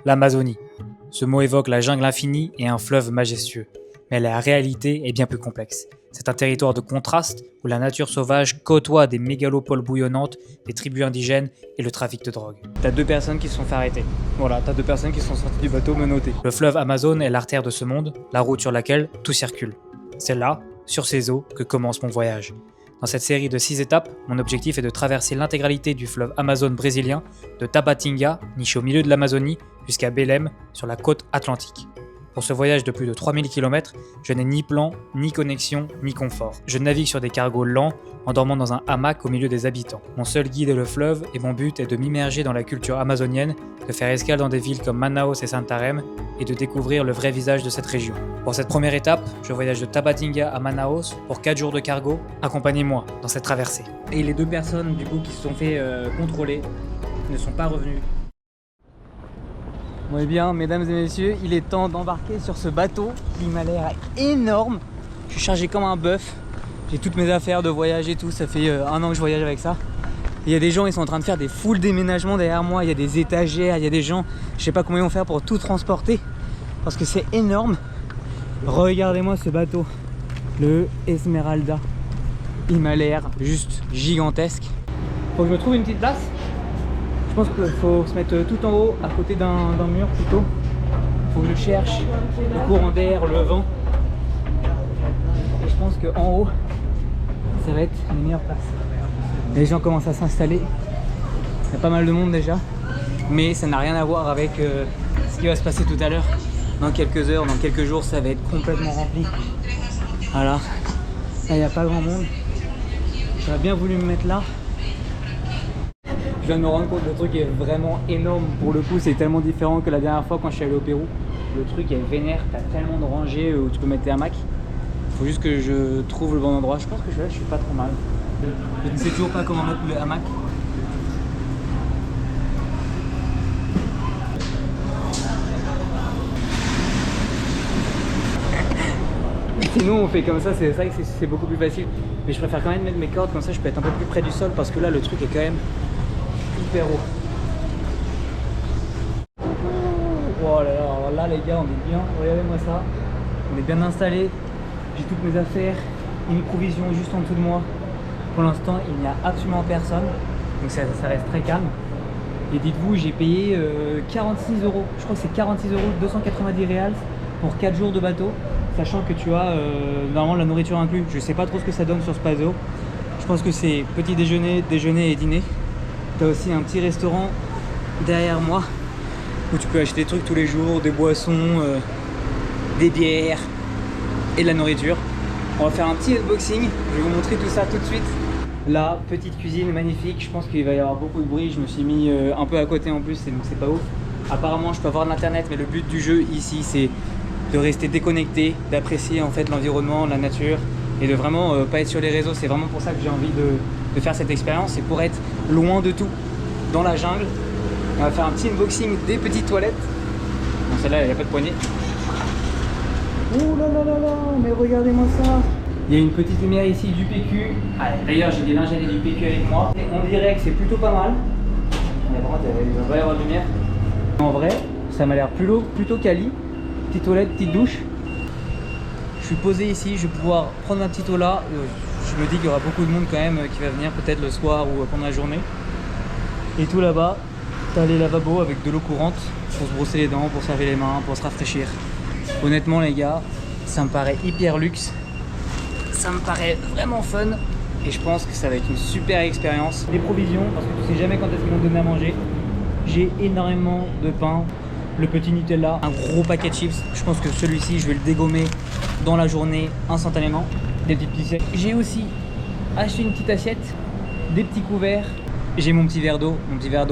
L'Amazonie. Ce mot évoque la jungle infinie et un fleuve majestueux. Mais la réalité est bien plus complexe. C'est un territoire de contraste où la nature sauvage côtoie des mégalopoles bouillonnantes, des tribus indigènes et le trafic de drogue. T'as 2 personnes qui se sont fait arrêter. Voilà, t'as 2 personnes qui sont sorties du bateau menottées. Le fleuve Amazone est l'artère de ce monde, la route sur laquelle tout circule. C'est là, sur ces eaux, que commence mon voyage. Dans cette série de 6 étapes, mon objectif est de traverser l'intégralité du fleuve Amazone brésilien, de Tabatinga, niché au milieu de l'Amazonie, jusqu'à Belém, sur la côte atlantique. Pour ce voyage de plus de 3000 km, je n'ai ni plan, ni connexion, ni confort. Je navigue sur des cargos lents, en dormant dans un hamac au milieu des habitants. Mon seul guide est le fleuve et mon but est de m'immerger dans la culture amazonienne, de faire escale dans des villes comme Manaus et Santarém et de découvrir le vrai visage de cette région. Pour cette première étape, je voyage de Tabatinga à Manaus pour 4 jours de cargo. Accompagnez-moi dans cette traversée. Et les 2 personnes du coup qui se sont fait contrôler ne sont pas revenues. Bon, eh bien, mesdames et messieurs, il est temps d'embarquer sur ce bateau qui m'a l'air énorme. Je suis chargé comme un bœuf. J'ai toutes mes affaires de voyage et tout. Ça fait 1 an que je voyage avec ça. Il y a des gens, ils sont en train de faire des full déménagements derrière moi. Il y a des étagères, il y a des gens. Je sais pas comment ils vont faire pour tout transporter parce que c'est énorme. Regardez-moi ce bateau, le Esmeralda. Il m'a l'air juste gigantesque. Faut que je me trouve une petite place. Je pense qu'il faut se mettre tout en haut, à côté d'un mur plutôt. Il faut que je cherche le courant d'air, le vent. Et je pense qu'en haut, ça va être les meilleures places. Les gens commencent à s'installer. Il y a pas mal de monde déjà. Mais ça n'a rien à voir avec ce qui va se passer tout à l'heure. Dans quelques heures, dans quelques jours, ça va être complètement rempli. Voilà. Là, il n'y a pas grand monde. J'aurais bien voulu me mettre là. Je viens de me rendre compte que le truc est vraiment énorme. Pour le coup, c'est tellement différent que la dernière fois quand je suis allé au Pérou. Le truc est vénère, t'as tellement de rangées où tu peux mettre tes hamacs. Faut juste que je trouve le bon endroit. Je pense que je suis pas trop mal. Je ne sais toujours pas comment mettre le hamac. Sinon on fait comme ça, c'est vrai que c'est beaucoup plus facile. Mais je préfère quand même mettre mes cordes, comme ça je peux être un peu plus près du sol parce que là le truc est quand même hyper haut. Oh là là, alors là les gars on est bien, regardez-moi ça. On est bien installé. J'ai toutes mes affaires et mes provisions juste en dessous de moi. Pour l'instant il n'y a absolument personne. Donc ça reste très calme. Et dites-vous, j'ai payé 46 €. Je crois que c'est 46 €, 290 reals pour 4 jours de bateau. Sachant que tu as normalement la nourriture inclus. Je sais pas trop ce que ça donne sur ce bateau. Je pense que c'est petit déjeuner, déjeuner et dîner. Tu as aussi un petit restaurant derrière moi où tu peux acheter des trucs tous les jours, des boissons, des bières et de la nourriture. On va faire un petit unboxing. Je vais vous montrer tout ça tout de suite. Là, petite cuisine magnifique. Je pense qu'il va y avoir beaucoup de bruit. Je me suis mis un peu à côté en plus, donc c'est pas ouf. Apparemment, je peux avoir de l'internet, mais le but du jeu ici, c'est de rester déconnecté, d'apprécier en fait l'environnement, la nature et de vraiment pas être sur les réseaux. C'est vraiment pour ça que j'ai envie de faire cette expérience, c'est pour être loin de tout, dans la jungle. On va faire un petit unboxing des petites toilettes. Bon, celle-là, il n'y a pas de poignée. Oh là là là là, mais regardez-moi ça. Il y a une petite lumière ici du PQ. Ah, d'ailleurs, j'ai des lingettes du PQ avec moi. Et on dirait que c'est plutôt pas mal. Mais par contre, il va y avoir de lumière. En vrai, ça m'a l'air plutôt quali. Petite toilette, petite douche. Je suis posé ici, je vais pouvoir prendre ma petite eau là. Je me dis qu'il y aura beaucoup de monde quand même qui va venir peut-être le soir ou pendant la journée. Et tout là-bas, t'as les lavabos avec de l'eau courante pour se brosser les dents, pour se laver les mains, pour se rafraîchir. Honnêtement les gars, ça me paraît hyper luxe. Ça me paraît vraiment fun. Et je pense que ça va être une super expérience. Les provisions, parce que tu sais jamais quand est-ce qu'ils vont te donner à manger. J'ai énormément de pain. Le petit Nutella, un gros paquet de chips. Je pense que celui-ci, je vais le dégommer dans la journée instantanément. Des petites pissettes. J'ai aussi acheté une petite assiette, des petits couverts. J'ai mon petit verre d'eau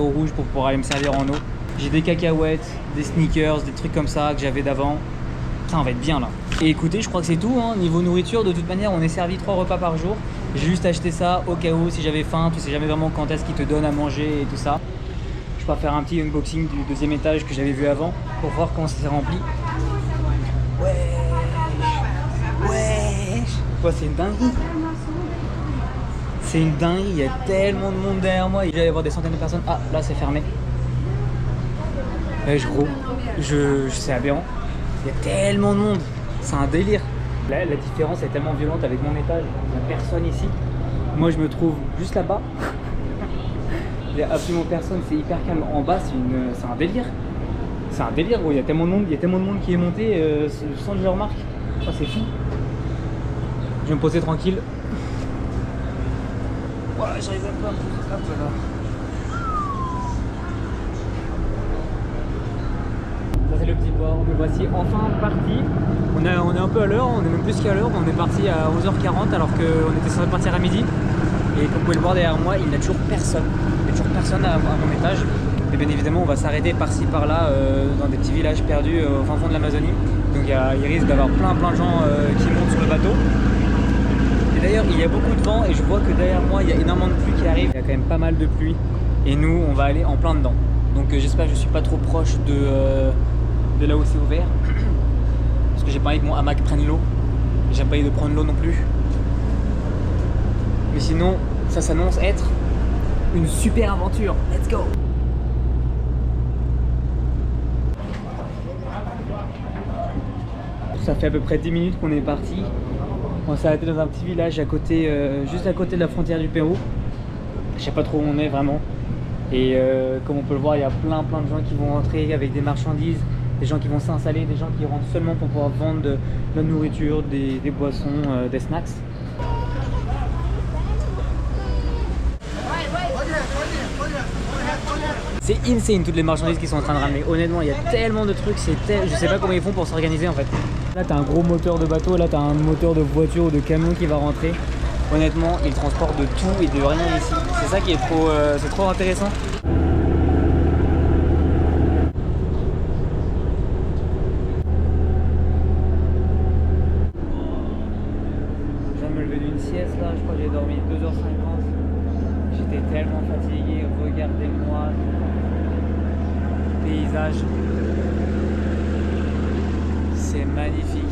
rouge pour pouvoir aller me servir en eau. J'ai des cacahuètes, des sneakers, des trucs comme ça que j'avais d'avant. Ça, on va être bien là. Et écoutez, je crois que c'est tout. Niveau nourriture, de toute manière, on est servi 3 repas par jour. J'ai juste acheté ça au cas où, si j'avais faim. Tu sais jamais vraiment quand est-ce qu'ils te donnent à manger et tout ça. Je vais faire un petit unboxing du 2e étage que j'avais vu avant pour voir comment ça s'est rempli. Wesh. Ouais, c'est une dinguerie. C'est une dinguerie, il y a tellement de monde derrière moi. Il va y avoir des centaines de personnes. Ah, là c'est fermé. Ouais, c'est aberrant. Il y a tellement de monde, c'est un délire. Là, la différence est tellement violente avec mon étage, il n'y a personne ici. Moi je me trouve juste là-bas. Il n'y a absolument personne, c'est hyper calme. En bas c'est un délire. C'est un délire gros, il y a tellement de monde qui est monté sans que je le remarque. Oh, c'est fou. Je vais me poser tranquille. Voilà, j'arrive un peu à me poser. Hop là. Ça c'est le petit port, me voici enfin parti. On est un peu à l'heure, on est même plus qu'à l'heure. On est parti à 11h40 alors qu'on était censé partir à midi. Et comme vous pouvez le voir derrière moi, il n'y a toujours personne. Il n'y a toujours personne à mon étage. Et bien évidemment, on va s'arrêter par-ci par-là dans des petits villages perdus au fin fond de l'Amazonie. Donc il risque d'avoir plein de gens qui montent sur le bateau. Et d'ailleurs, il y a beaucoup de vent et je vois que derrière moi, il y a énormément de pluie qui arrive. Il y a quand même pas mal de pluie. Et nous, on va aller en plein dedans. Donc j'espère que je ne suis pas trop proche de là où c'est ouvert. Parce que j'ai pas envie que mon hamac prenne l'eau. J'ai pas envie de prendre l'eau non plus. Mais sinon, ça s'annonce être une super aventure. Let's go! Ça fait à peu près 10 minutes qu'on est parti. On s'est arrêté dans un petit village à côté, juste à côté de la frontière du Pérou. Je sais pas trop où on est vraiment. Et comme on peut le voir, il y a plein de gens qui vont rentrer avec des marchandises, des gens qui vont s'installer, des gens qui rentrent seulement pour pouvoir vendre de la nourriture, des boissons, des snacks. C'est insane toutes les marchandises qui sont en train de ramener. Honnêtement, il y a tellement de trucs, je sais pas comment ils font pour s'organiser en fait. Là, t'as un gros moteur de bateau, là, t'as un moteur de voiture ou de camion qui va rentrer. Honnêtement, ils transportent de tout et de rien ici. C'est ça qui est c'est trop intéressant. Je viens de me lever d'une sieste là, je crois que j'ai dormi 2h50. J'étais tellement fatigué, regardez-moi. Paysage. C'est magnifique.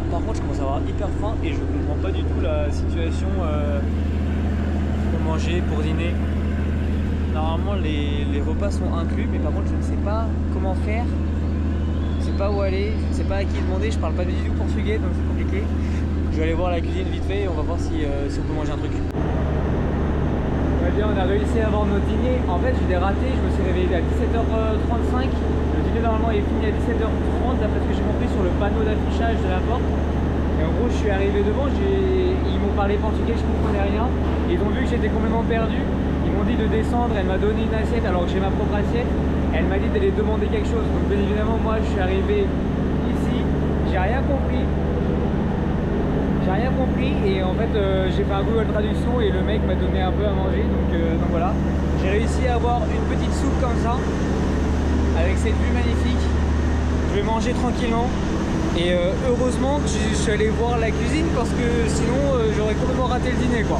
Par contre, je commence à avoir hyper faim et je comprends pas du tout la situation pour manger, pour dîner. Normalement, les repas sont inclus, mais par contre, je ne sais pas comment faire. Je ne sais pas où aller, je ne sais pas à qui demander. Je parle pas du tout portugais, donc c'est compliqué. Je vais aller voir la cuisine vite fait et on va voir si on peut manger un truc. Ouais, bien, on a réussi à avoir notre dîner. En fait, je l'ai raté, je me suis réveillé à 17h35. Le dîner normalement est fini à 17h30 d'après ce que j'ai compris sur le panneau d'affichage de la porte. Et en gros, je suis arrivé devant, ils m'ont parlé portugais, je comprenais rien. Ils ont vu que j'étais complètement perdu. Ils m'ont dit de descendre, elle m'a donné une assiette alors que j'ai ma propre assiette. Elle m'a dit d'aller demander quelque chose. Donc bien évidemment, moi je suis arrivé ici, j'ai rien compris. J'ai rien compris et en fait j'ai fait un Google Traduction et le mec m'a donné un peu à manger. Donc voilà, j'ai réussi à avoir une petite soupe comme ça, avec cette vue magnifique. Je vais manger tranquillement. Et heureusement que je suis allé voir la cuisine parce que sinon j'aurais complètement raté le dîner quoi.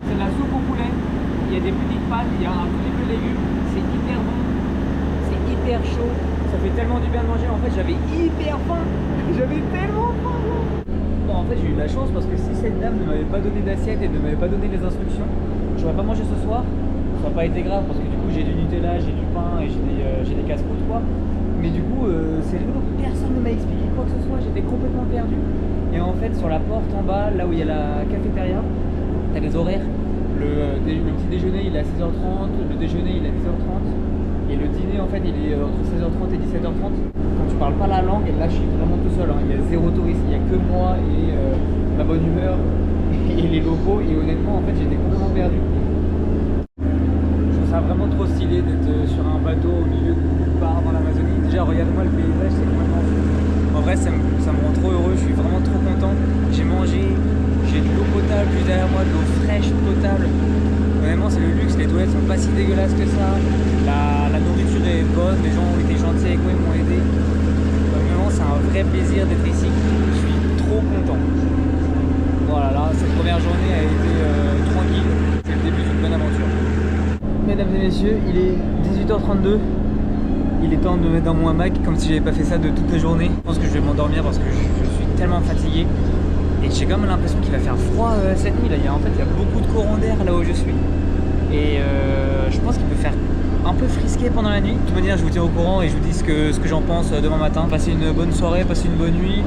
C'est de la soupe au poulet, il y a des petites pâtes, il y a un petit peu de légumes, c'est hyper bon, c'est hyper chaud, ça fait tellement du bien de manger. En fait j'avais hyper faim, j'avais tellement faim. Bon, en fait j'ai eu de la chance parce que si cette dame ne m'avait pas donné d'assiette et ne m'avait pas donné les instructions, j'aurais pas mangé ce soir. Ça n'a pas été grave parce que du coup j'ai du Nutella, j'ai du pain et j'ai des casse-croûtes quoi. Mais du coup c'est rigolo, personne ne m'a expliqué quoi que ce soit, j'étais complètement perdu. Et en fait sur la porte en bas, là où il y a la cafétéria, t'as les horaires. Le petit déjeuner il est à 16h30, le déjeuner il est à 10h30. Et le dîner en fait il est entre 16h30 et 17h30. Quand tu parles pas la langue, là je suis vraiment tout seul, hein. Il y a zéro touriste, il n'y a que moi et ma bonne humeur et les locaux. Et honnêtement en fait j'étais complètement perdu. C'est vraiment trop stylé d'être sur un bateau au milieu de nulle part dans l'Amazonie. Déjà regarde-moi le paysage, c'est complètement fou. En vrai ça me rend trop heureux, je suis vraiment trop content. J'ai mangé, j'ai de l'eau potable juste derrière moi, de l'eau fraîche potable. Vraiment c'est le luxe, les toilettes sont pas si dégueulasses que ça. La nourriture est bonne, les gens ont été gentils avec moi, ils m'ont aidé. Vraiment c'est un vrai plaisir d'être ici. Je suis trop content. Voilà, là cette première journée a été tranquille. C'est le début d'une bonne aventure. Mesdames et messieurs, il est 18h32. Il est temps de me mettre dans mon hamac comme si j'avais pas fait ça de toute la journée. Je pense que je vais m'endormir parce que je suis tellement fatigué. Et j'ai quand même l'impression qu'il va faire froid cette nuit là. En fait, il y a beaucoup de courants d'air là où je suis. Et je pense qu'il peut faire un peu frisqué pendant la nuit. De toute manière, je vous tiens au courant et je vous dis ce que j'en pense demain matin. Passez une bonne soirée, passez une bonne nuit.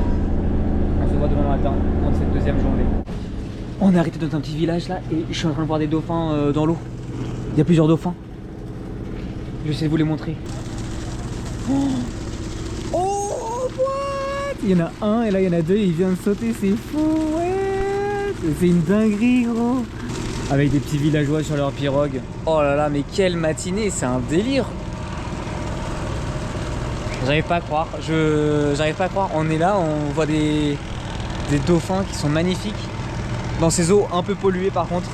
On se voit demain matin dans cette deuxième journée. On est arrêté dans un petit village là et je suis en train de voir des dauphins dans l'eau. Il y a plusieurs dauphins. Je vais essayer de vous les montrer. Oh, what? Il y en a un et là il y en a deux et il vient de sauter, c'est fou, ouais. C'est une dinguerie, gros. Avec des petits villageois sur leur pirogue. Oh là là, mais quelle matinée, c'est un délire. J'arrive pas à croire, j'arrive pas à croire. On est là, on voit des dauphins qui sont magnifiques. Dans ces eaux un peu polluées par contre.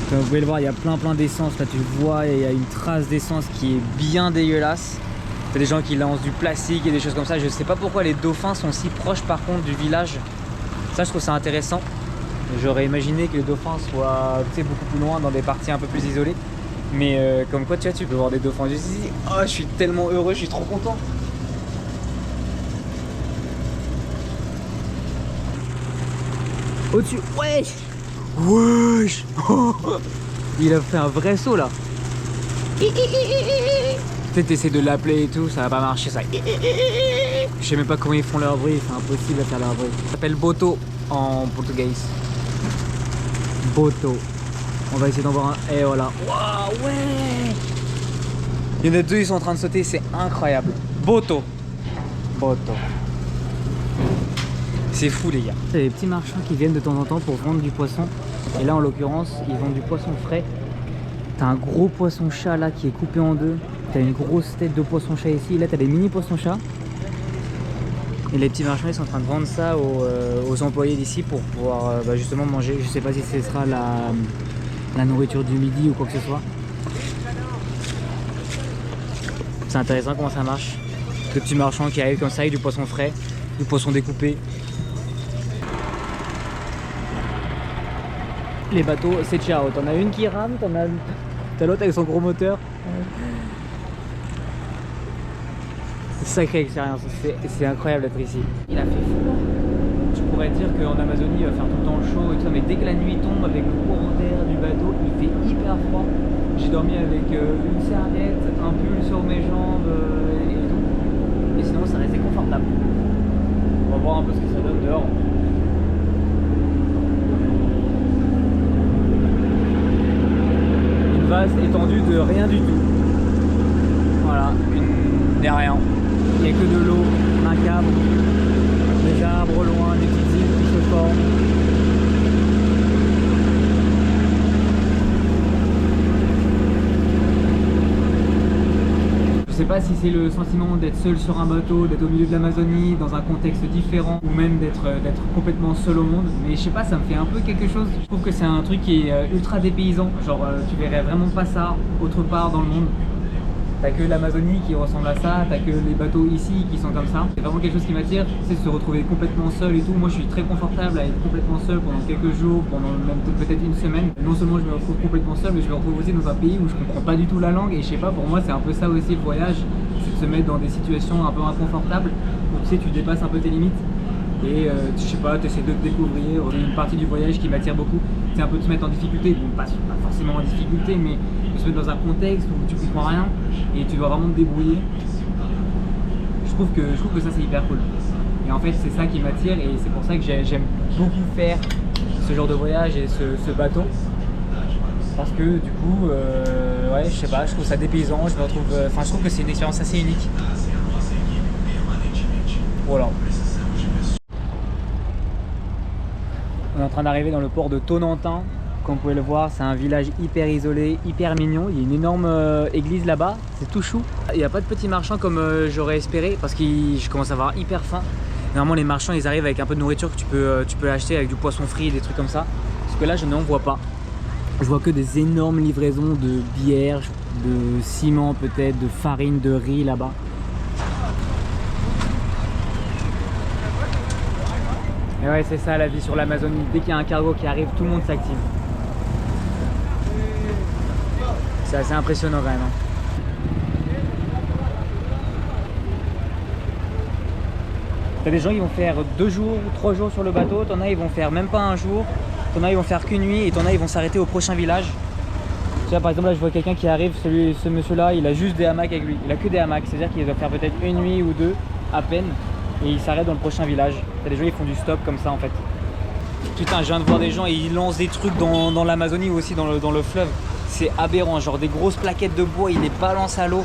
Comme vous pouvez le voir, il y a plein d'essence. Là tu vois, il y a une trace d'essence qui est bien dégueulasse. Il y a des gens qui lancent du plastique et des choses comme ça. Je sais pas pourquoi les dauphins sont si proches par contre du village. Ça je trouve ça intéressant. J'aurais imaginé que les dauphins soient beaucoup plus loin dans des parties un peu plus isolées. Mais comme quoi tu vois, tu peux voir des dauphins juste ici. Oh, je suis tellement heureux, je suis trop content. Au-dessus, wesh. Wesh. Il a fait un vrai saut là. Peut-être essayer de l'appeler et tout, ça va pas marcher ça. Je sais même pas comment ils font leur bruit, c'est impossible à faire leur bruit. Ça s'appelle Boto en portugais. Boto. On va essayer d'en voir un. Et voilà. Waouh, ouais. Il y en a deux, ils sont en train de sauter, c'est incroyable. Boto. Boto. C'est fou les gars. C'est des petits marchands qui viennent de temps en temps pour vendre du poisson. Et là en l'occurrence, ils vendent du poisson frais. T'as un gros poisson chat là qui est coupé en deux. T'as une grosse tête de poisson chat ici. Et là t'as des mini poissons chats. Et les petits marchands ils sont en train de vendre ça aux employés d'ici pour pouvoir justement manger. Je sais pas si ce sera la nourriture du midi ou quoi que ce soit. C'est intéressant comment ça marche. De petits marchands qui arrivent comme ça avec du poisson frais, du poisson découpé. Les bateaux, c'est ciao. T'en as une qui rame, t'as l'autre avec son gros moteur. Sacrée expérience, c'est incroyable d'être ici. Il a fait froid. Je pourrais dire qu'en Amazonie il va faire tout le temps chaud et tout ça, mais dès que la nuit tombe avec le courant d'air du bateau, il fait hyper froid. J'ai dormi avec une serviette, un pull sur mes jambes et tout. Et sinon ça restait confortable. On va voir un peu ce que ça donne dehors. Une vaste étendue de rien du tout. Voilà, des rien. Il n'y a que de l'eau, macabre, des arbres au loin, des petites îles qui se forment. Je sais pas si c'est le sentiment d'être seul sur un bateau, d'être au milieu de l'Amazonie, dans un contexte différent, ou même d'être complètement seul au monde, mais je sais pas, ça me fait un peu quelque chose. Je trouve que c'est un truc qui est ultra dépaysant, genre tu verrais vraiment pas ça autre part dans le monde. T'as que l'Amazonie qui ressemble à ça, t'as que les bateaux ici qui sont comme ça. C'est vraiment quelque chose qui m'attire, c'est de se retrouver complètement seul et tout. Moi je suis très confortable à être complètement seul pendant quelques jours, pendant même peut-être une semaine. Non seulement je me retrouve complètement seul, mais je me retrouve aussi dans un pays où je comprends pas du tout la langue. Et je sais pas, pour moi c'est un peu ça aussi le voyage, c'est de se mettre dans des situations un peu inconfortables où tu sais, tu dépasses un peu tes limites. Et je sais pas, tu essaies de te découvrir. Une partie du voyage qui m'attire beaucoup, c'est un peu de se mettre en difficulté. Bon, pas forcément en difficulté, mais de se mettre dans un contexte où tu comprends rien et tu dois vraiment te débrouiller. Je trouve que ça c'est hyper cool. Et en fait c'est ça qui m'attire et c'est pour ça que j'aime beaucoup faire ce genre de voyage et ce bateau. Parce que du coup, ouais, je sais pas, je trouve ça dépaysant, je trouve que c'est une expérience assez unique. Voilà. On est en train d'arriver dans le port de Tonantin. Comme vous pouvez le voir, c'est un village hyper isolé, hyper mignon. Il y a une énorme église là-bas, c'est tout chou. Il n'y a pas de petits marchands comme j'aurais espéré parce que je commence à avoir hyper faim. Normalement les marchands ils arrivent avec un peu de nourriture que tu peux acheter avec du poisson frit, des trucs comme ça. Parce que là je n'en vois pas. Je vois que des énormes livraisons de bière, de ciment peut-être, de farine, de riz là-bas. Et ouais, c'est ça la vie sur l'Amazonie. Dès qu'il y a un cargo qui arrive, tout le monde s'active. C'est assez impressionnant quand même. Hein. T'as des gens qui vont faire 2 jours, 3 jours sur le bateau, t'en as ils vont faire même pas un jour, t'en as ils vont faire qu'une nuit et t'en as ils vont s'arrêter au prochain village. Tu vois, par exemple là je vois quelqu'un qui arrive, ce monsieur là il a juste des hamacs avec lui, il a que des hamacs, c'est à dire qu'il doit faire peut-être une nuit ou 2 à peine et il s'arrête dans le prochain village. T'as des gens qui font du stop comme ça en fait. Putain, je viens de voir des gens et ils lancent des trucs dans l'Amazonie ou aussi dans le fleuve. C'est aberrant, genre des grosses plaquettes de bois, ils les balancent à l'eau.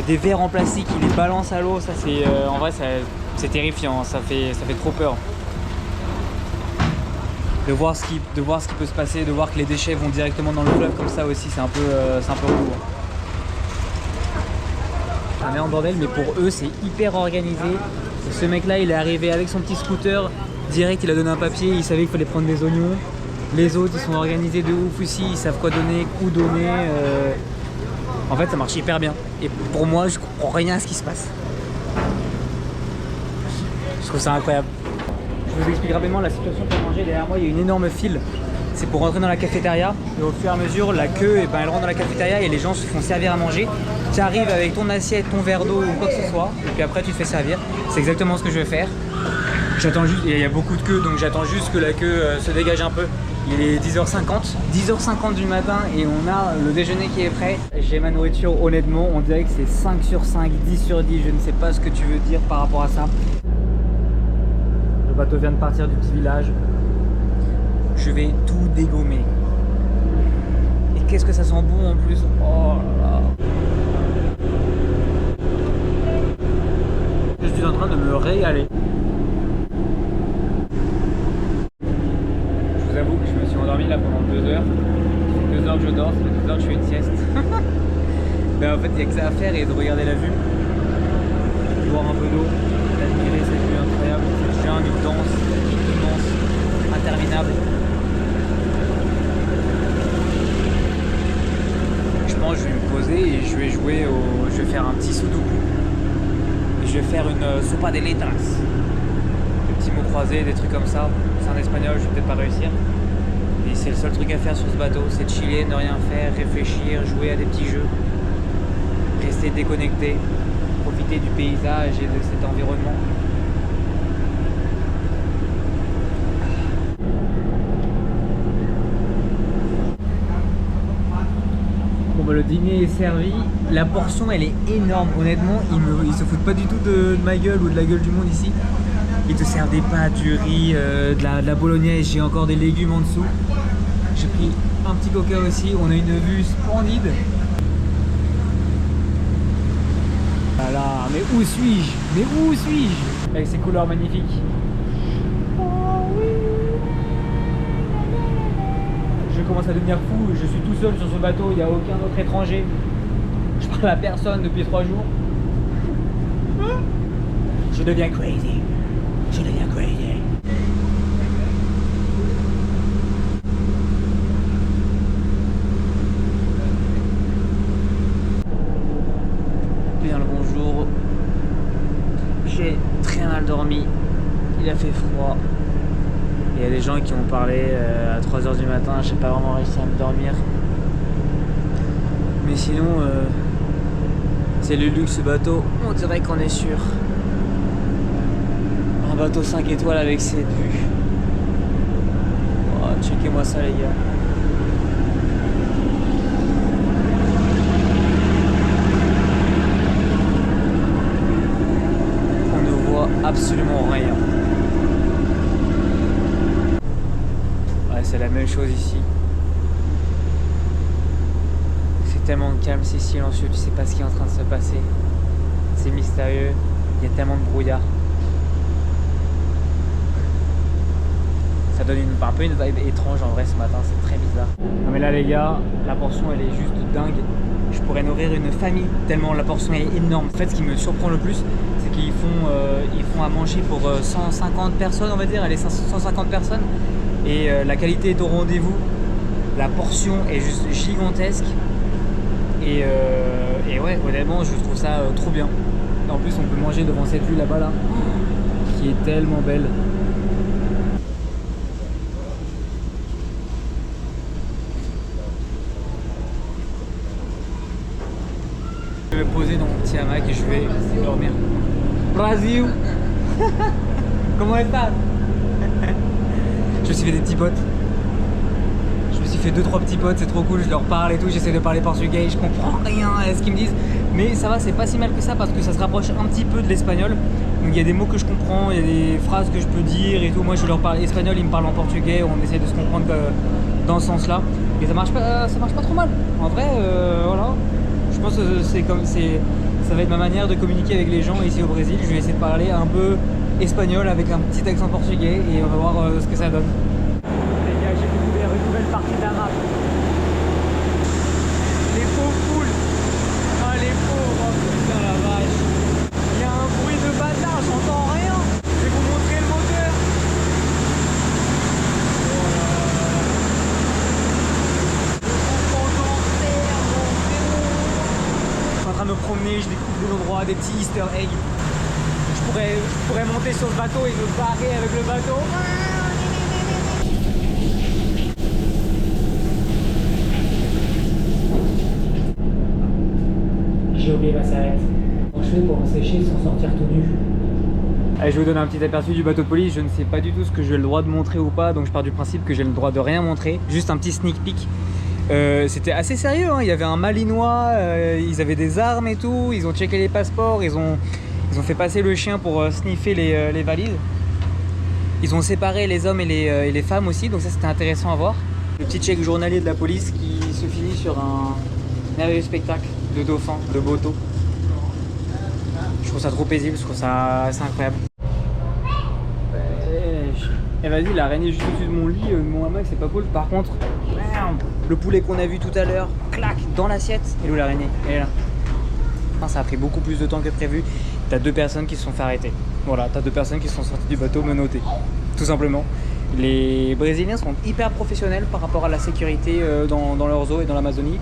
Des verres en plastique, ils les balancent à l'eau. Ça c'est en vrai c'est terrifiant, ça fait trop peur. De voir ce qui peut se passer, de voir que les déchets vont directement dans le fleuve comme ça aussi, c'est un peu relou. On est en bordel, mais pour eux c'est hyper organisé. Ce mec là il est arrivé avec son petit scooter, direct il a donné un papier, il savait qu'il fallait prendre des oignons. Les autres ils sont organisés de ouf aussi, ils savent quoi donner, où donner. En fait ça marche hyper bien. Et pour moi je comprends rien à ce qui se passe. Je trouve ça incroyable. Je vous explique rapidement la situation pour manger. Derrière moi il y a une énorme file. C'est pour rentrer dans la cafétéria. Et au fur et à mesure la queue elle rentre dans la cafétéria et les gens se font servir à manger. Tu arrives avec ton assiette, ton verre d'eau ou quoi que ce soit. Et puis après tu te fais servir. C'est exactement ce que je vais faire. J'attends juste, il y a beaucoup de queue donc j'attends juste que la queue se dégage un peu. Il est 10h50, 10h50 du matin et on a le déjeuner qui est prêt. J'ai ma nourriture, honnêtement, on dirait que c'est 5 sur 5, 10 sur 10, je ne sais pas ce que tu veux dire par rapport à ça. Le bateau vient de partir du petit village. Je vais tout dégommer. Et qu'est-ce que ça sent bon en plus. Oh là là. Je suis en train de me régaler. Je vous avoue que je me suis endormi là pendant 2 heures. Ça fait 2 heures que je dors, ça fait 2 heures que je fais une sieste. Ben en fait il n'y a que ça à faire et de regarder la vue. Boire un peu d'eau, d'admirer cette vue incroyable, cette jungle dense, immense, interminable. Je pense que je vais me poser et je vais jouer au. Je vais faire un petit sudoku. Et je vais faire une sopa de letras. Des petits mots croisés, des trucs comme ça. C'est en espagnol, je vais peut-être pas réussir. Et c'est le seul truc à faire sur ce bateau, c'est de chiller, ne rien faire, réfléchir, jouer à des petits jeux. Rester déconnecté, profiter du paysage et de cet environnement. Bon bah le dîner est servi, la portion elle est énorme, honnêtement ils se foutent pas du tout de ma gueule ou de la gueule du monde ici. Ils te servent des pâtes, du riz, de la bolognaise, j'ai encore des légumes en dessous. J'ai pris un petit coca aussi, on a une vue splendide. Voilà, mais où suis-je? Mais où suis-je? Avec ces couleurs magnifiques. Je commence à devenir fou, je suis tout seul sur ce bateau, il n'y a aucun autre étranger. Je parle à personne depuis 3 jours. Je deviens crazy. Je deviens crazy. Bien le bonjour. J'ai très mal dormi. Il a fait froid. Il y a des gens qui ont parlé à 3 h du matin. J'ai pas vraiment réussi à me dormir. Mais sinon, c'est le luxe bateau. On dirait qu'on est sûr. Un bateau 5 étoiles avec cette vue. Oh, checkez-moi ça les gars. On ne voit absolument rien. Ouais, c'est la même chose ici. C'est tellement calme, c'est silencieux, tu sais pas ce qui est en train de se passer. C'est mystérieux, il y a tellement de brouillard. Ça donne un peu une vibe étrange en vrai ce matin, c'est très bizarre. Non mais là les gars, la portion elle est juste dingue. Je pourrais nourrir une famille tellement la portion est énorme. En fait ce qui me surprend le plus, c'est qu'ils font à manger pour 150 personnes on va dire, allez 150 personnes. Et la qualité est au rendez-vous, la portion est juste gigantesque. Et ouais, honnêtement je trouve ça trop bien. Et en plus on peut manger devant cette vue là-bas là, qui est tellement belle. Je vais me poser dans mon petit hamac et je vais dormir. Brasil! Comment estás? Je me suis fait des petits potes. Je me suis fait 2-3 petits potes, c'est trop cool, je leur parle et tout, j'essaie de parler portugais, je comprends rien à ce qu'ils me disent. Mais ça va, c'est pas si mal que ça parce que ça se rapproche un petit peu de l'espagnol. Donc il y a des mots que je comprends, il y a des phrases que je peux dire et tout. Moi je leur parle espagnol, ils me parlent en portugais, on essaie de se comprendre dans ce sens-là. Et ça marche pas trop mal. En vrai, voilà. Je pense que ça va être ma manière de communiquer avec les gens ici au Brésil. Je vais essayer de parler un peu espagnol avec un petit accent portugais et on va voir ce que ça donne. Les gars, j'ai découvert une nouvelle partie de la map. Les pauvres poules. Ah les pauvres, oh, putain la vache. Il y a un bruit de bâtard, j'entends rien. Je vais vous montrer le moteur. Oh là là là là. Je suis en train de me promener, je découvre des endroits, des petits easter eggs. Je pourrais monter sur le bateau et me barrer avec le bateau. J'ai oublié ma serviette. Comment je fais pour me sécher sans sortir tout nu? Allez, je vais vous donner un petit aperçu du bateau de police. Je ne sais pas du tout ce que j'ai le droit de montrer ou pas, donc je pars du principe que j'ai le droit de rien montrer. Juste un petit sneak peek. C'était assez sérieux, hein. Il y avait un malinois, ils avaient des armes et tout, ils ont checké les passeports, ils ont fait passer le chien pour sniffer les valises. Ils ont séparé les hommes et les femmes aussi, donc ça c'était intéressant à voir. Le petit check journalier de la police qui se finit sur un merveilleux spectacle de dauphins, de bateaux. Je trouve ça trop paisible, je trouve ça assez incroyable. Et vas-y, l'araignée juste au-dessus de mon lit, mon hamac, c'est pas cool. Par contre, le poulet qu'on a vu tout à l'heure, clac, dans l'assiette. Et où l'araignée? Elle est là. Ça a pris beaucoup plus de temps que prévu. T'as 2 personnes qui se sont fait arrêter. Voilà, t'as 2 personnes qui sont sorties du bateau menottées. Tout simplement. Les Brésiliens sont hyper professionnels par rapport à la sécurité dans leurs eaux et dans l'Amazonie.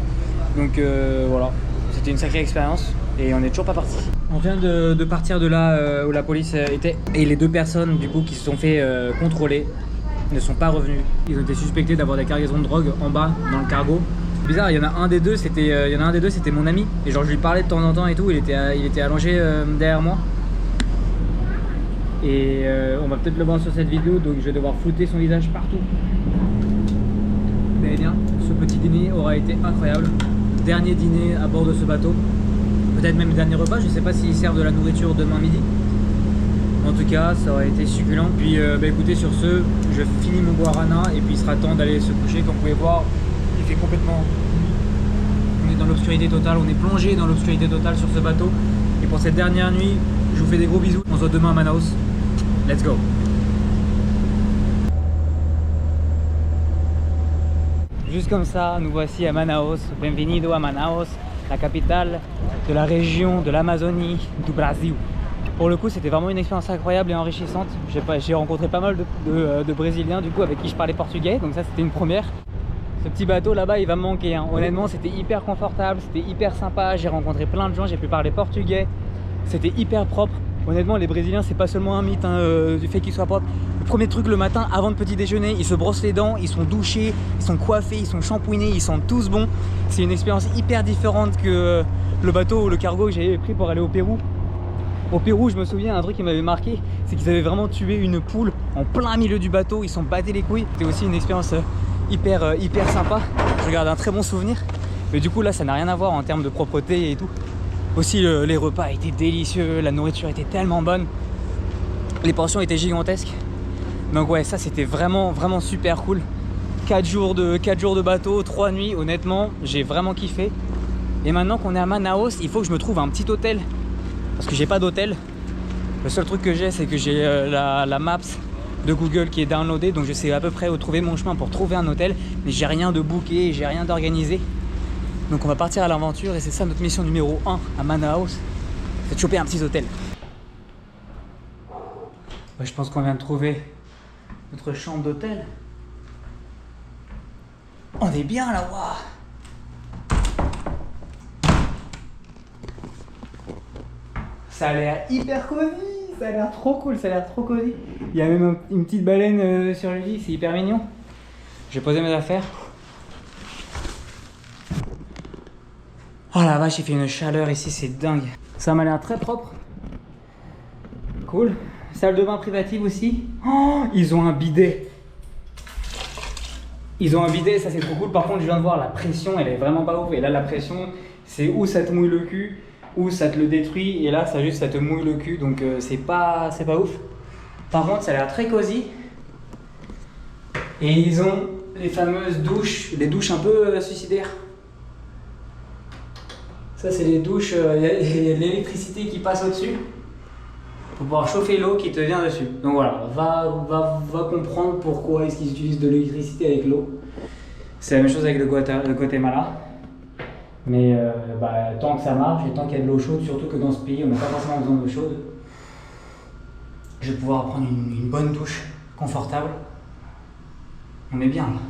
Donc voilà, c'était une sacrée expérience et on n'est toujours pas parti. On vient de partir de là où la police était et les 2 personnes du coup qui se sont fait contrôler ne sont pas revenus. Ils ont été suspectés d'avoir des cargaisons de drogue en bas dans le cargo. C'est bizarre, il y en a un des deux, c'était mon ami et genre je lui parlais de temps en temps et tout, il était allongé derrière moi. Et on va peut-être le voir sur cette vidéo, donc je vais devoir flouter son visage partout. Mais bien, ce petit dîner aura été incroyable. Dernier dîner à bord de ce bateau. Peut-être même le dernier repas, je sais pas s'ils servent de la nourriture demain midi. En tout cas, ça aurait été succulent. Puis écoutez, sur ce, je finis mon guarana et puis il sera temps d'aller se coucher. Comme vous pouvez voir, il fait complètement nuit. On est dans l'obscurité totale, on est plongé dans l'obscurité totale sur ce bateau. Et pour cette dernière nuit, je vous fais des gros bisous. On se voit demain à Manaus. Let's go! Juste comme ça, nous voici à Manaus. Bienvenido a Manaus, la capitale de la région de l'Amazonie du Brésil. Pour le coup, c'était vraiment une expérience incroyable et enrichissante. J'ai rencontré pas mal de Brésiliens du coup avec qui je parlais portugais, donc ça c'était une première. Ce petit bateau là-bas, il va me manquer, hein. Honnêtement, c'était hyper confortable, c'était hyper sympa. J'ai rencontré plein de gens, j'ai pu parler portugais. C'était hyper propre. Honnêtement, les Brésiliens, c'est pas seulement un mythe du fait qu'ils soient propres. Le premier truc le matin, avant le petit déjeuner, ils se brossent les dents, ils sont douchés, ils sont coiffés, ils sont shampouinés, ils sentent tous bons. C'est une expérience hyper différente que le bateau ou le cargo que j'avais pris pour aller au Pérou. Au Pérou, je me souviens, un truc qui m'avait marqué, c'est qu'ils avaient vraiment tué une poule en plein milieu du bateau, ils s'en battaient les couilles. C'était aussi une expérience hyper sympa. Je garde un très bon souvenir. Mais du coup, là, ça n'a rien à voir en termes de propreté et tout. Aussi, les repas étaient délicieux, la nourriture était tellement bonne, les portions étaient gigantesques. Donc ouais, ça c'était vraiment super cool. 4 jours de bateau, 3 nuits, honnêtement, j'ai vraiment kiffé. Et maintenant qu'on est à Manaus, il faut que je me trouve un petit hôtel. Parce que j'ai pas d'hôtel. Le seul truc que j'ai, c'est que j'ai la Maps de Google qui est downloadée. Donc je sais à peu près où trouver mon chemin pour trouver un hôtel. Mais j'ai rien de booké, j'ai rien d'organisé. Donc on va partir à l'aventure et c'est ça notre mission numéro 1 à Manaus, c'est de choper un petit hôtel. Ouais, je pense qu'on vient de trouver notre chambre d'hôtel. On est bien là, waouh. Ça a l'air hyper cosy, ça a l'air trop cool, ça a l'air trop cosy. Il y a même une petite baleine sur le lit, c'est hyper mignon. Je vais poser mes affaires. Oh la vache, il fait une chaleur ici, c'est dingue. Ça m'a l'air très propre. Cool. Salle de bain privative aussi. Oh, ils ont un bidet. Ils ont un bidet, ça c'est trop cool. Par contre, je viens de voir, la pression, elle est vraiment pas ouf. Et là, la pression, c'est où ça te mouille le cul, ou ça te le détruit. Et là, ça te mouille le cul. Donc, c'est pas ouf. Par contre, ça a l'air très cosy. Et ils ont les fameuses douches, les douches un peu suicidaires. Ça, c'est les douches, il y a de l'électricité qui passe au-dessus pour pouvoir chauffer l'eau qui te vient dessus. Donc voilà, va comprendre pourquoi est-ce qu'ils utilisent de l'électricité avec l'eau. C'est la même chose avec le Guatemala. Mais tant que ça marche et tant qu'il y a de l'eau chaude, surtout que dans ce pays, on n'a pas forcément besoin d'eau chaude, je vais pouvoir prendre une bonne douche confortable. On est bien là.